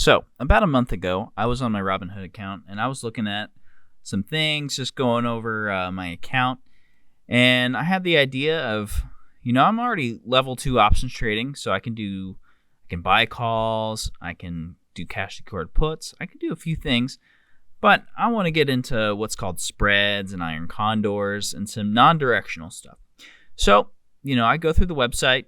So, about a month ago, I was on my Robinhood account and I was looking at some things, just going over my account. And I had the idea of, I'm already level 2 options trading, so I can buy calls, I can do cash secured puts, I can do a few things. But I want to get into what's called spreads and iron condors and some non-directional stuff. So, I go through the website,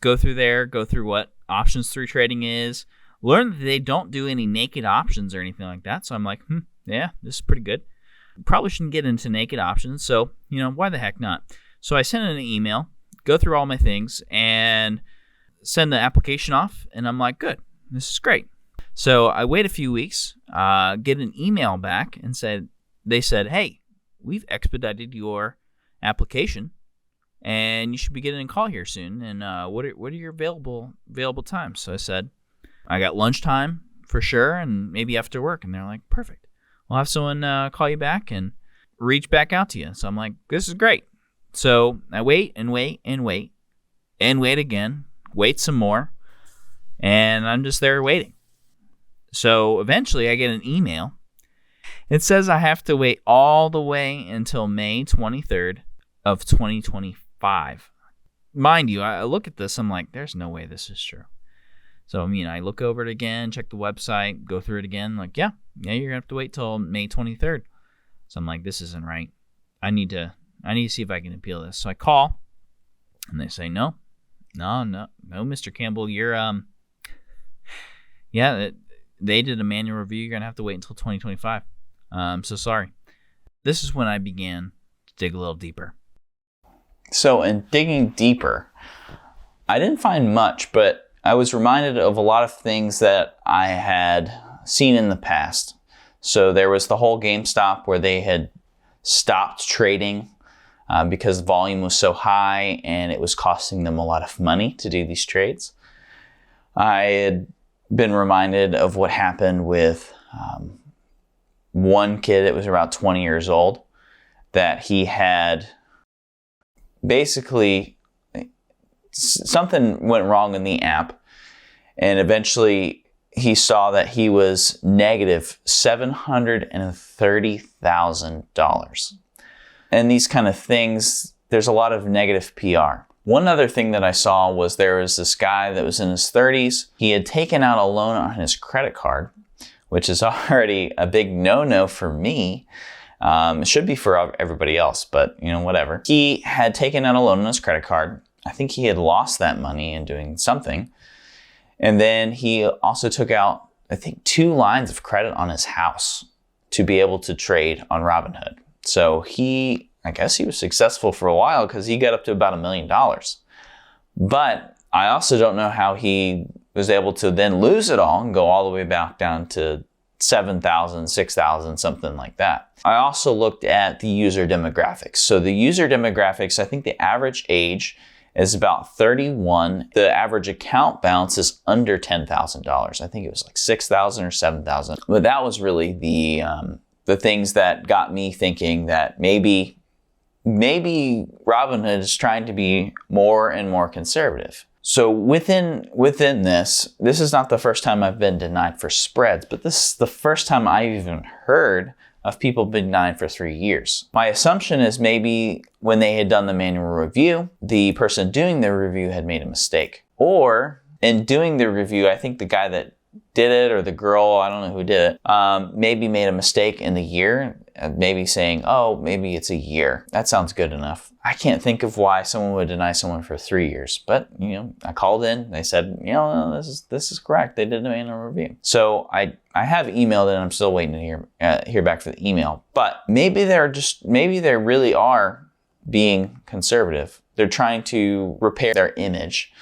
go through what options through trading is, learn that they don't do any naked options or anything like that. So I'm like, yeah, this is pretty good. Probably shouldn't get into naked options. So, why the heck not? So I send an email, go through all my things, and send the application off. And I'm like, good, this is great. So I wait a few weeks, get an email back, and they said, hey, we've expedited your application, and you should be getting a call here soon. And what are your available times? So I said, I got lunchtime for sure, and maybe after work. And they're like, perfect. We'll have someone call you back and reach back out to you. So I'm like, this is great. So I wait and wait and wait and wait again, wait some more, and I'm just there waiting. So eventually I get an email. It says I have to wait all the way until May 23rd of 2025. Mind you, I look at this, I'm like, there's no way this is true. So, I look over it again, check the website, go through it again, like, yeah, you're going to have to wait till May 23rd. So I'm like, this isn't right. I need to see if I can appeal this. So I call, and they say, no, Mr. Campbell, you're, they did a manual review. You're going to have to wait until 2025. So sorry. This is when I began to dig a little deeper. So in digging deeper, I didn't find much, but I was reminded of a lot of things that I had seen in the past. So there was the whole GameStop where they had stopped trading because volume was so high and it was costing them a lot of money to do these trades. I had been reminded of what happened with one kid that was about 20 years old, that he had basically something went wrong in the app, and eventually he saw that he was negative $730,000. And these kind of things, there's a lot of negative PR. One other thing that I saw was there was this guy that was in his 30s. He had taken out a loan on his credit card, which is already a big no-no for me. It should be for everybody else, but whatever. He had taken out a loan on his credit card. I think he had lost that money in doing something. And then he also took out, 2 lines of credit on his house to be able to trade on Robinhood. So I guess he was successful for a while because he got up to about $1 million. But I also don't know how he was able to then lose it all and go all the way back down to 7,000, 6,000, something like that. I also looked at the user demographics. So the user demographics, I think the average age is about 31. The average account balance is under $10,000. I think it was like 6,000 or 7,000. But that was really the things that got me thinking that maybe Robinhood is trying to be more and more conservative. So within this is not the first time I've been denied for spreads, but this is the first time I've even heard of people being denied for 3 years. My assumption is maybe when they had done the manual review, the person doing the review had made a mistake. Or in doing the review, I think the guy that did it, or the girl, I don't know who did it, maybe made a mistake in the year, maybe saying, oh, maybe it's a year. That sounds good enough. I can't think of why someone would deny someone for 3 years, but I called in, they said, no, this is correct. They did a manual review. So I have emailed it, and I'm still waiting to hear back for the email, but maybe they really are being conservative. They're trying to repair their image.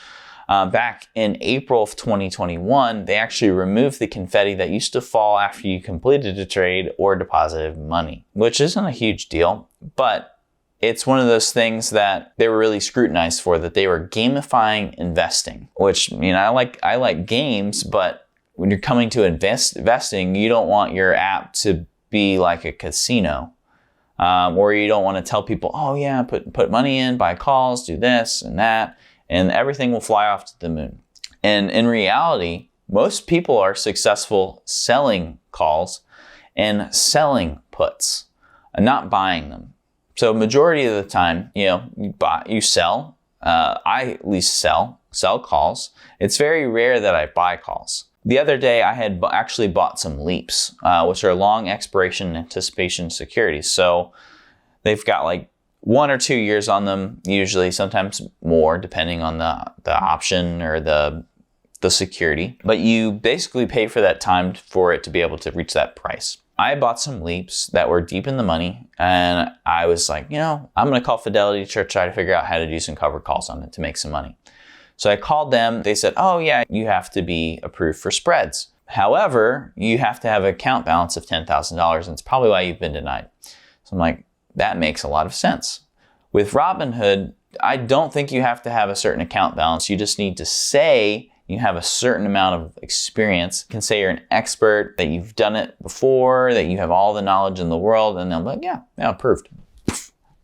Back in April of 2021, they actually removed the confetti that used to fall after you completed a trade or deposited money, which isn't a huge deal, but it's one of those things that they were really scrutinized for, that they were gamifying investing, which, I like games, but when you're coming to investing, you don't want your app to be like a casino, or you don't want to tell people, oh yeah, put money in, buy calls, do this and that, and everything will fly off to the moon. And in reality, most people are successful selling calls and selling puts and not buying them. So majority of the time, you sell. I at least sell calls. It's very rare that I buy calls. The other day, I had actually bought some leaps, which are long expiration anticipation securities. So they've got like 1 or 2 years on them, usually, sometimes more, depending on the option or the security. But you basically pay for that time for it to be able to reach that price. I bought some leaps that were deep in the money, and I was like, I'm going to call Fidelity to try to figure out how to do some covered calls on it to make some money. So I called them. They said, oh yeah, you have to be approved for spreads. However, you have to have an account balance of $10,000, and it's probably why you've been denied. So I'm like, that makes a lot of sense. With Robinhood, I don't think you have to have a certain account balance. You just need to say you have a certain amount of experience. You can say you're an expert, that you've done it before, that you have all the knowledge in the world, and they'll be like, yeah, approved.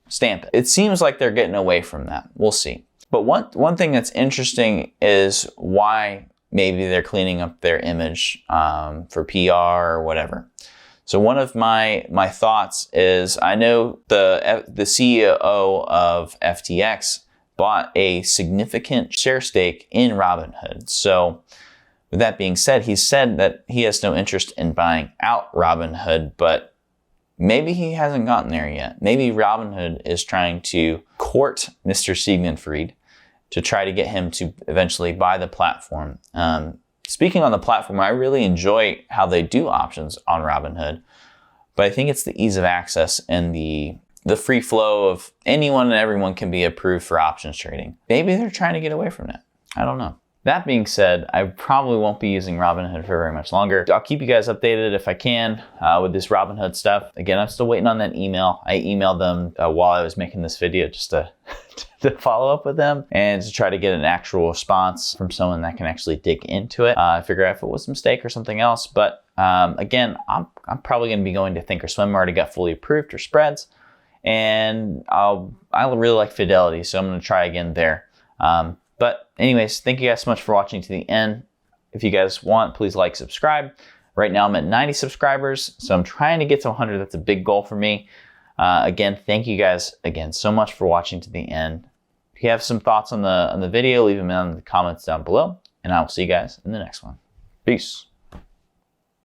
Stamp it. It seems like they're getting away from that. We'll see. But one thing that's interesting is why maybe they're cleaning up their image for PR or whatever. So one of my thoughts is, I know the CEO of FTX bought a significant share stake in Robinhood. So with that being said, he said that he has no interest in buying out Robinhood, but maybe he hasn't gotten there yet. Maybe Robinhood is trying to court Mr. Siegmund-Fried to try to get him to eventually buy the platform. Speaking on the platform, I really enjoy how they do options on Robinhood, but I think it's the ease of access and the free flow of anyone and everyone can be approved for options trading. Maybe they're trying to get away from that. I don't know. That being said, I probably won't be using Robinhood for very much longer. I'll keep you guys updated if I can with this Robinhood stuff. Again, I'm still waiting on that email. I emailed them while I was making this video just to follow up with them and to try to get an actual response from someone that can actually dig into it. Figure out if it was a mistake or something else. But again, I'm probably going to be going to Thinkorswim. I already got fully approved or spreads. And I really like Fidelity, so I'm going to try again there. But anyways, thank you guys so much for watching to the end. If you guys want, please like, subscribe. Right now I'm at 90 subscribers, so I'm trying to get to 100. That's a big goal for me. Again, thank you guys again so much for watching to the end. If you have some thoughts on the video, leave them in the comments down below, and I will see you guys in the next one. Peace.